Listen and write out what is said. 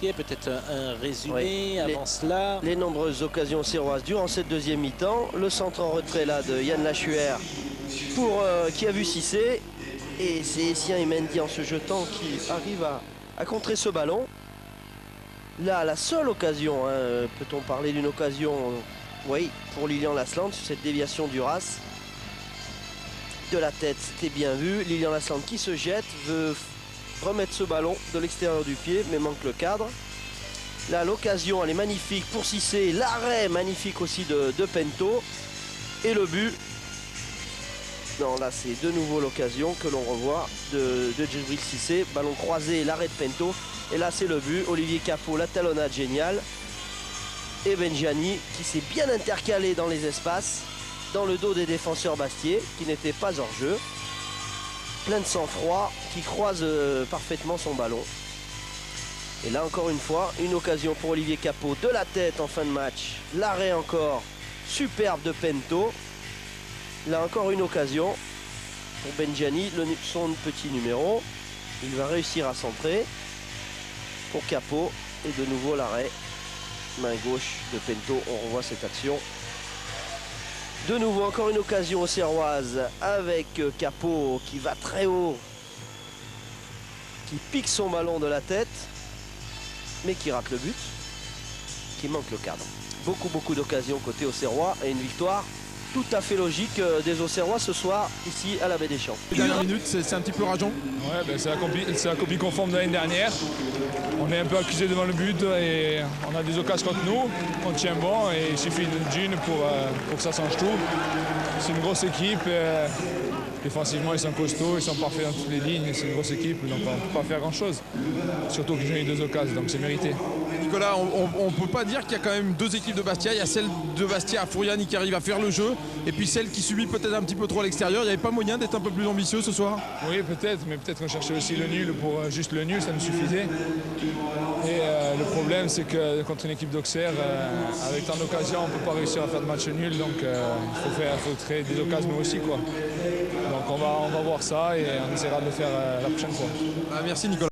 Bastiais. Peut-être un résumé Oui, avant cela. Les nombreuses occasions séroises durant cette deuxième mi-temps. Le centre en retrait là de Yann Lachuer qui a vu Cissé. Et c'est Essien et Mendy en se jetant qui arrivent à contrer ce ballon. Là, la seule occasion, hein, peut-on parler d'une occasion, oui, pour Lilian Lasland sur cette déviation du Ras. De la tête, c'était bien vu. Lilian Lasland qui se jette, veut remettre ce ballon de l'extérieur du pied, mais manque le cadre. Là, l'occasion, elle est magnifique pour Cissé. L'arrêt magnifique aussi de Pento. Et le but. Non, là, c'est de nouveau l'occasion que l'on revoit de Djibril Cissé. Ballon croisé, l'arrêt de Pento. Et là, c'est le but. Olivier Capot, la talonnade géniale. Et Benjani qui s'est bien intercalé dans les espaces, dans le dos des défenseurs bastiais, qui n'étaient pas hors jeu. Plein de sang-froid, qui croise parfaitement son ballon. Et là, encore une fois, une occasion pour Olivier Capot de la tête en fin de match. L'arrêt encore superbe de Pento. Là, encore une occasion pour Benjani, son petit numéro. Il va réussir à centrer pour Capot. Et de nouveau l'arrêt. Main gauche de Pento, on revoit cette action. De nouveau, encore une occasion aux Serroises avec Capot qui va très haut, qui pique son ballon de la tête, mais qui rate le but, qui manque le cadre. Beaucoup d'occasions côté Auxerrois et une victoire tout à fait logique des Auxerrois ce soir ici à la Baie des Champs. Les dernières minutes, c'est un petit peu rageant. Ouais, ben c'est la copie conforme de l'année dernière. On est un peu accusé devant le but et on a des occasions contre nous. On tient bon et il suffit d'une pour que ça change tout. C'est une grosse équipe. Défensivement, ils sont costauds, ils sont parfaits dans toutes les lignes. C'est une grosse équipe, donc on ne peut pas faire grand-chose. Surtout qu'ils ont eu 2 occasions, donc c'est mérité. Nicolas, on ne peut pas dire qu'il y a quand même 2 équipes de Bastia. Il y a celle de Bastia à Fouriani qui arrive à faire le jeu et puis celle qui subit peut-être un petit peu trop à l'extérieur. Il n'y avait pas moyen d'être un peu plus ambitieux ce soir? Oui, peut-être, mais peut-être qu'on cherchait aussi le nul pour juste le nul, ça nous suffisait. Et le problème, c'est que contre une équipe d'Auxerre, avec tant d'occasions, on ne peut pas réussir à faire de match nul. Donc il faut créer des occasions nous aussi, quoi. Donc on va voir ça et on essaiera de le faire la prochaine fois. Merci Nicolas.